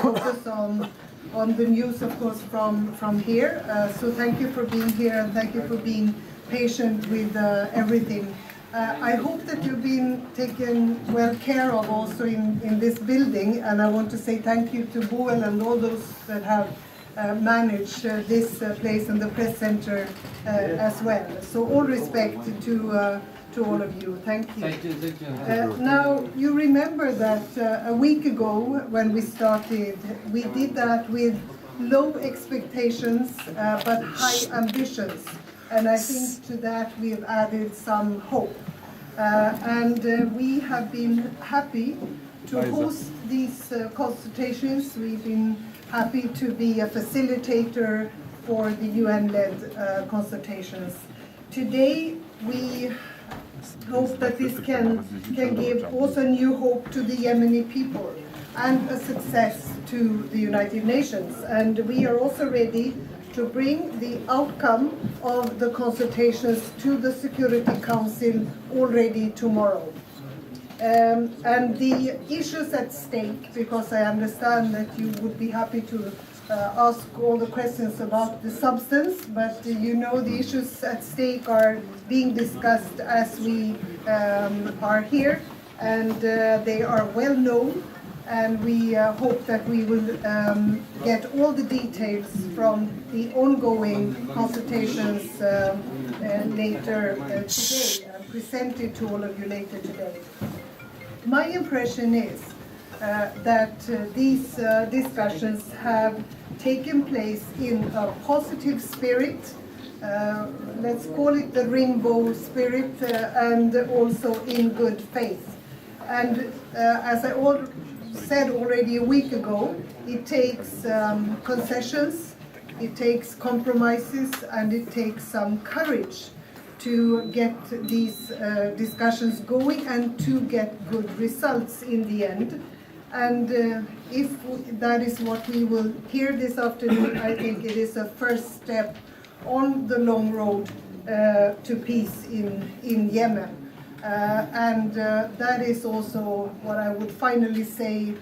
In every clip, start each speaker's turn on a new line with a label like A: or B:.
A: focus on the news, of course, from here. So thank you for being here, and thank you for being patient with everything. I hope that you've been taken well care of also in this building, and I want to say thank you to Boel and all those that have managed this place and the press center as well. So all respect to all of you. Thank you.
B: Thank you.
A: Now, you remember that a week ago when we started, we did that with low expectations but high ambitions. And I think to that we have added some hope. We have been happy to host these consultations. We've been happy to be a facilitator for the UN-led consultations. Today we hope that this can give also new hope to the Yemeni people and a success to the United Nations. And we are also ready to bring the outcome of the consultations to the Security Council already tomorrow. And the issues at stake, because I understand that you would be happy to ask all the questions about the substance, but you know the issues at stake are being discussed as we are here, and they are well known, and we hope that we will get all the details from the ongoing consultations later today, presented to all of you later today. My impression is that these discussions have taken place in a positive spirit, let's call it the rainbow spirit, and also in good faith. And as I said already a week ago, it takes concessions, it takes compromises, and it takes some courage to get these discussions going and to get good results in the end. And if that is what we will hear this afternoon, I think it is a first step on the long road to peace in Yemen. And that is also what I would finally say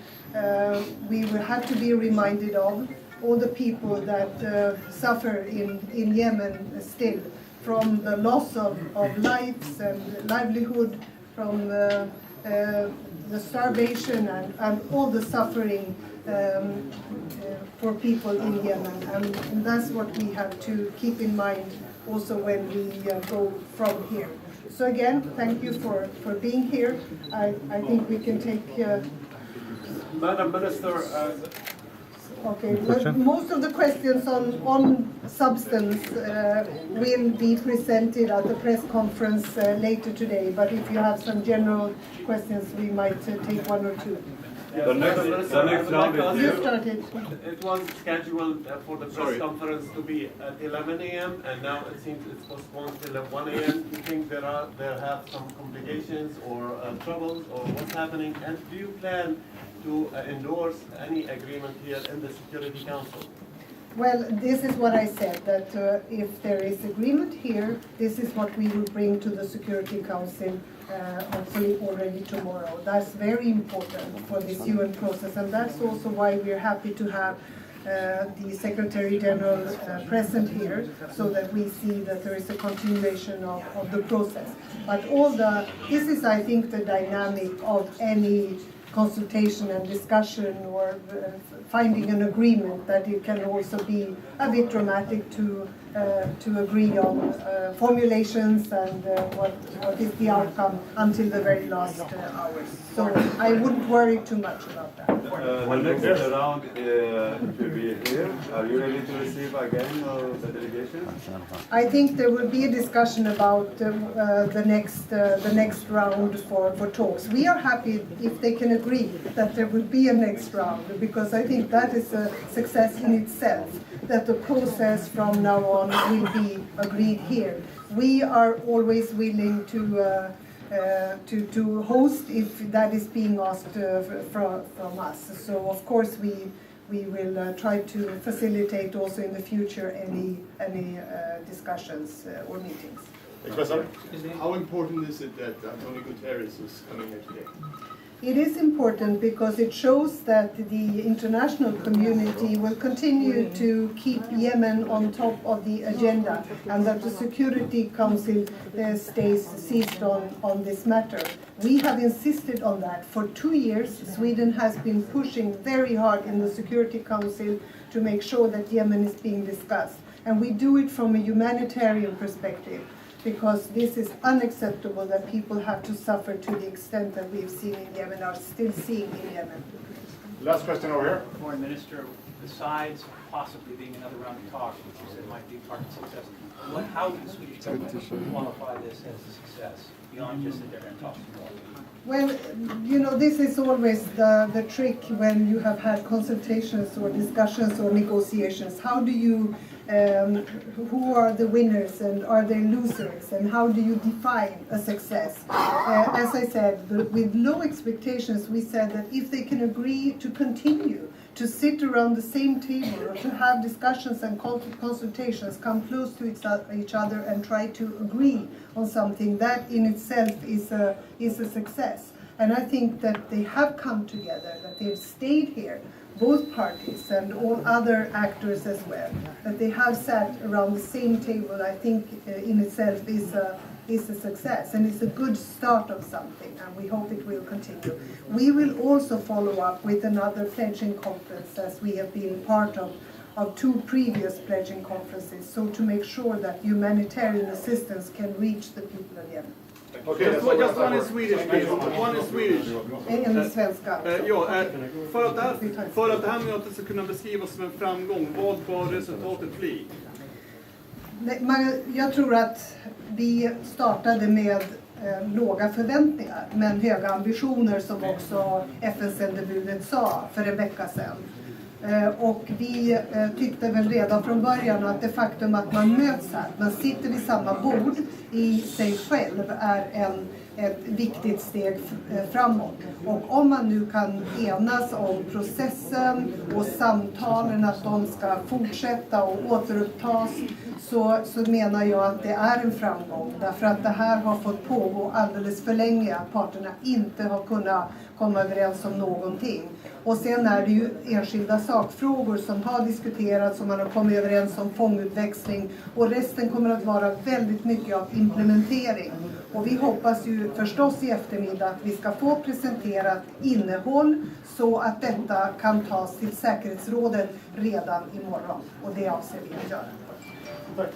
A: we will have to be reminded of, all the people that suffer in Yemen still, from the loss of lives and livelihood, from the starvation and all the suffering for people in Yemen. And that's what we have to keep in mind also when we go from here. So again, thank you for being here. I think we can take...
C: Madam Minister,
A: okay, well, most of the questions on substance will be presented at the press conference later today, but if you have some general questions, we might take one or two.
C: The next round is
A: you started.
C: It was scheduled for the press conference to be at 11 a.m. and now it seems it's postponed till 1 a.m. Do you think there have some complications or troubles or what's happening? And do you plan to endorse any agreement here in the Security Council?
A: Well, this is what I said, that if there is agreement here, this is what we will bring to the Security Council hopefully already tomorrow. That's very important for this UN process, and that's also why we're happy to have the Secretary General present here, so that we see that there is a continuation of the process. But this is, I think, the dynamic of any consultation and discussion or finding an agreement, that it can also be a bit dramatic to agree on formulations and what is the outcome until the very last hours. So I wouldn't worry too much about that.
D: The next round to be here. Are you ready to receive again the delegation?
A: I think there will be a discussion about the next round for talks. We are happy if they can agree that there will be a next round, because I think that is a success in itself, that the process from now on will be agreed here. We are always willing to host if that is being asked from us. So of course we will try to facilitate also in the future any discussions or meetings.
E: How important is it that Antonio Guterres is coming here today?
A: It is important because it shows that the international community will continue to keep Yemen on top of the agenda and that the Security Council stays seized on this matter. We have insisted on that for 2 years. Sweden has been pushing very hard in the Security Council to make sure that Yemen is being discussed. And we do it from a humanitarian perspective, because this is unacceptable that people have to suffer to the extent that we've seen in Yemen, are still seeing in Yemen.
B: Last question over here.
E: Foreign Minister, besides possibly being another round of talks, which you said might be part of success, how does the Swedish government qualify this as a success, beyond just that they're going to talk more?
A: Well, you know, this is always the trick when you have had consultations or discussions or negotiations. How do you, who are the winners and are they losers, and how do you define a success? As I said, with low expectations, we said that if they can agree to continue to sit around the same table or to have discussions and consultations, come close to each other and try to agree on something, that in itself is a success. And I think that they have come together, that they've stayed here, both parties and all other actors as well, that they have sat around the same table, I think in itself is a success, and it's a good start of something, and we hope it will continue. We will also follow up with another pledging conference, as we have been part of 2 previous pledging conferences, so to make sure that humanitarian assistance can reach the people of Yemen.
B: Okay,
F: Just one in Swedish, please. One in Swedish.
A: En svenska.
F: För att det här mötet ska kunna beskrivas som en framgång, vad bör resultatet bli?
A: Jag tror att vi startade med låga förväntningar, men höga ambitioner, som också FN-sändebudet sa för en vecka sedan. Och vi tyckte väl redan från början att det faktum att man möts här, man sitter vid samma bord i sig själv, är ett viktigt steg framåt. Och om man nu kan enas om processen och samtalen, att de ska fortsätta och återupptas, så menar jag att det är en framgång. Därför att det här har fått pågå alldeles för länge, att parterna inte har kunnat komma överens om någonting. Och sen är det ju enskilda sakfrågor som har diskuterats, som man har kommit överens om, fångutväxling, och resten kommer att vara väldigt mycket av implementering. Och vi hoppas ju förstås i eftermiddag att vi ska få presenterat innehåll så att detta kan tas till säkerhetsrådet redan imorgon, och det avser vi att göra.
B: Tack.